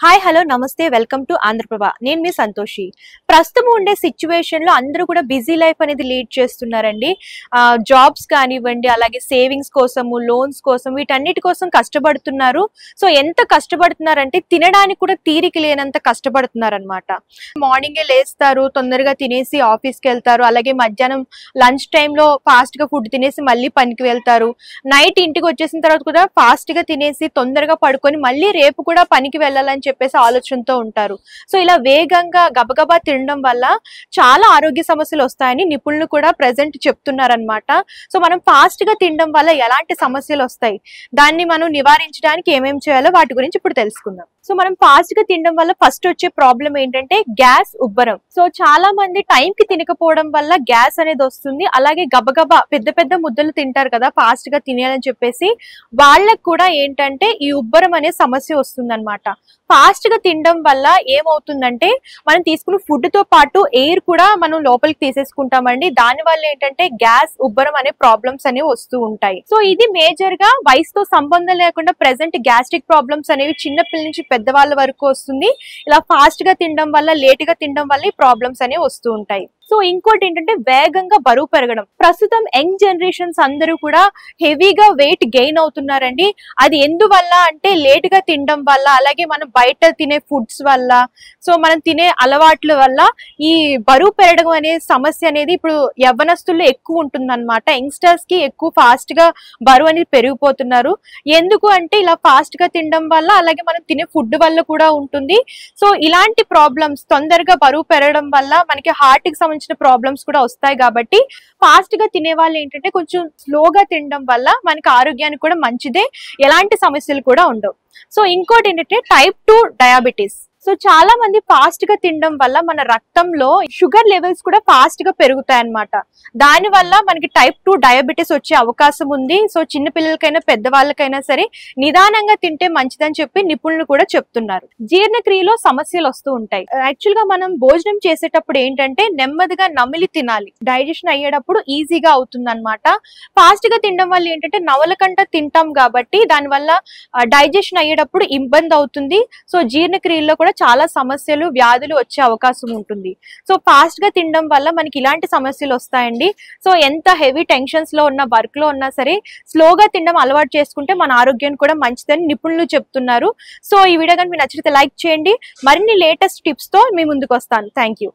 hi hello నమస్తే welcome to Andhraprabha నేను మీ సంతోషి ప్రస్తుతం ఉండే సిచ్యువేషన్ లో అందరూ కూడా బిజీ లైఫ్ అనేది లీడ్ చేస్తున్నారండి జాబ్స్ కానివ్వండి అలాగే సేవింగ్స్ కోసము లోన్స్ కోసం వీటన్నిటి కోసం కష్టపడుతున్నారు సో ఎంత కష్టపడుతున్నారంటే తినడానికి కూడా తీరిక లేనంత కష్టపడుతున్నారు అన్నమాట మార్నింగే లేస్తారు తొందరగా తినేసి ఆఫీస్కి వెళ్తారు అలాగే మధ్యాహ్నం లంచ్ టైంలో ఫాస్ట్ గా ఫుడ్ తినేసి మళ్ళీ పనికి వెళ్తారు నైట్ ఇంటికి వచ్చేసిన తర్వాత కూడా ఫాస్ట్ గా తినేసి తొందరగా పడుకొని మళ్ళీ రేపు కూడా పనికి వెళ్ళాలని చెప్పేసి ఆలోచనతో ఉంటారు సో ఇలా వేగంగా గబగబా తినడం వల్ల చాలా ఆరోగ్య సమస్యలు వస్తాయని నిపుణులు కూడా ప్రెజెంట్ చెప్తున్నారన్నమాట సో మనం ఫాస్ట్ గా తినడం వల్ల ఎలాంటి సమస్యలు వస్తాయి దాన్ని మనం నివారించడానికి ఏమేం చేయాలో వాటి గురించి ఇప్పుడు తెలుసుకుందాం సో మనం ఫాస్ట్ గా తినడం వల్ల ఫస్ట్ వచ్చే ప్రాబ్లం ఏంటంటే గ్యాస్ ఉబ్బరం సో చాలా మంది టైం కి తినకపోవడం వల్ల గ్యాస్ అనేది వస్తుంది అలాగే గబగబా పెద్ద పెద్ద ముద్దలు తింటారు కదా ఫాస్ట్ గా తినేయాలని చెప్పేసి వాళ్ళకు కూడా ఏంటంటే ఈ ఉబ్బరం అనే సమస్య వస్తుంది అనమాట ఫాస్ట్ గా తినడం వల్ల ఏమవుతుందంటే మనం తీసుకున్న ఫుడ్ తో పాటు ఎయిర్ కూడా మనం లోపలికి తీసేసుకుంటామండి దాని వల్ల ఏంటంటే గ్యాస్ ఉబ్బరం అనే ప్రాబ్లమ్స్ అనేవి వస్తూ ఉంటాయి సో ఇది మేజర్ గా వయసుతో సంబంధం లేకుండా ప్రెసెంట్ గ్యాస్ట్రిక్ ప్రాబ్లమ్స్ అనేవి చిన్నపిల్లల నుంచి పెద్దవాళ్ళ వరకు వస్తుంది ఇలా ఫాస్ట్ గా తినడం వల్ల లేట్ గా తినడం వల్ల ఈ ప్రాబ్లమ్స్ అనేవి వస్తూ ఉంటాయి సో ఇంకోటి ఏంటంటే వేగంగా బరువు పెరగడం ప్రస్తుతం యంగ్ జనరేషన్స్ అందరూ కూడా హెవీగా వెయిట్ గెయిన్ అవుతున్నారండి అది ఎందువల్ల అంటే లేట్ గా తినడం వల్ల అలాగే మనం బయట తినే ఫుడ్స్ వల్ల సో మనం తినే అలవాట్ల వల్ల ఈ బరువు పెరగడం అనే సమస్య అనేది ఇప్పుడు యవ్వనస్తుల్లో ఎక్కువ ఉంటుంది అనమాట యంగ్స్టర్స్ కి ఎక్కువ ఫాస్ట్ గా బరువు అనేది పెరిగిపోతున్నారు ఎందుకు అంటే ఇలా ఫాస్ట్ గా తినడం వల్ల అలాగే మనం తినే ఫుడ్ వల్ల కూడా ఉంటుంది సో ఇలాంటి ప్రాబ్లమ్స్ తొందరగా బరువు పెరగడం వల్ల మనకి హార్ట్ కి ప్రాబ్లమ్స్ కూడా వస్తాయి కాబట్టి ఫాస్ట్ గా తినే వాళ్ళు ఏంటంటే కొంచెం స్లోగా తినడం వల్ల మనకి ఆరోగ్యానికి కూడా మంచిదే ఎలాంటి సమస్యలు కూడా ఉండవు సో ఇంకోటి ఏంటంటే టైప్ 2 డయాబెటీస్ సో చాలా మంది ఫాస్ట్ గా తినడం వల్ల మన రక్తంలో షుగర్ లెవెల్స్ కూడా ఫాస్ట్ గా పెరుగుతాయి అన్నమాట దాని వల్ల మనకి టైప్ 2 డయాబెటీస్ వచ్చే అవకాశం ఉంది సో చిన్న పిల్లలకైనా పెద్దవాళ్ళకైనా సరే నిదానంగా తింటే మంచిదని చెప్పి నిపుణులు కూడా చెప్తున్నారు జీర్ణక్రియలో సమస్యలు వస్తూ ఉంటాయి యాక్చువల్ గా మనం భోజనం చేసేటప్పుడు ఏంటంటే నెమ్మదిగా నమిలి తినాలి డైజెషన్ అయ్యేటప్పుడు ఈజీగా అవుతుంది అనమాట ఫాస్ట్ గా తినడం వల్ల ఏంటంటే నవలకంట తింటాం కాబట్టి దాని వల్ల డైజెషన్ అయ్యేటప్పుడు ఇబ్బంది అవుతుంది సో జీర్ణక్రియలో కూడా చాలా సమస్యలు వ్యాధులు వచ్చే అవకాశం ఉంటుంది సో ఫాస్ట్ గా తినడం వల్ల మనకి ఇలాంటి సమస్యలు వస్తాయండి సో ఎంత హెవీ టెన్షన్స్ లో ఉన్న వర్క్ లో ఉన్నా సరే స్లోగా తినడం అలవాటు చేసుకుంటే మన ఆరోగ్యానికి కూడా మంచిదని నిపుణులు చెప్తున్నారు సో ఈ వీడియో కానీ మీకు నచ్చితే లైక్ చేయండి మరిన్ని లేటెస్ట్ టిప్స్ తో మీ ముందుకు వస్తాను థ్యాంక్ యూ